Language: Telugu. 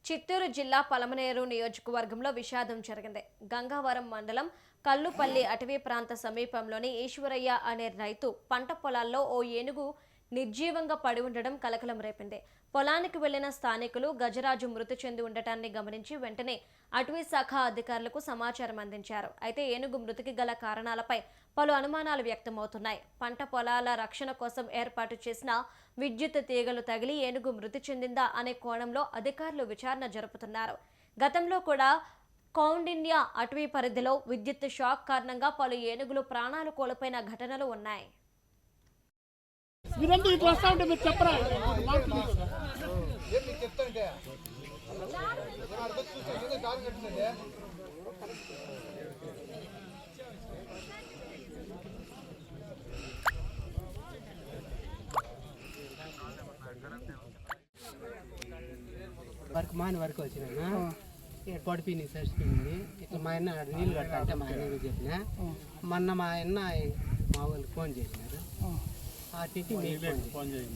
చిత్తూరు జిల్లా పలమనేరు నియోజకవర్గంలో విషాదం జరిగింది. గంగావరం మండలం కల్లుపల్లి అటవీ ప్రాంత సమీపంలోని ఈశ్వరయ్య అనే రైతు పంట పొలాల్లో ఓ ఏనుగు నిర్జీవంగా పడి ఉండడం కలకలం రేపింది. పొలానికి వెళ్లిన స్థానికులు గజరాజు మృతి చెంది ఉండటాన్ని గమనించి వెంటనే అటవీ శాఖ అధికారులకు సమాచారం అందించారు. అయితే ఏనుగు మృతికి గల కారణాలపై పలు అనుమానాలు వ్యక్తమవుతున్నాయి. పంట పొలాల రక్షణ కోసం ఏర్పాటు చేసిన విద్యుత్ తీగలు తగిలి ఏనుగు మృతి చెందిందా అనే కోణంలో అధికారులు విచారణ జరుపుతున్నారు. గతంలో కూడా కౌండిన్య అటవీ పరిధిలో విద్యుత్ షాక్ కారణంగా పలు ఏనుగులు ప్రాణాలు కోల్పోయిన ఘటనలు ఉన్నాయి. వరకు వచ్చినా పడిపోయింది చచ్చిపోయింది. ఇట్లా మా అన్న నీళ్ళు కట్టా అంటే మా అన్న చెప్పిన మొన్న మా అన్న మా వాళ్ళకి ఫోన్ చేసినారు. ఆ తిట్టి మీకు ఫోన్ చేయండి.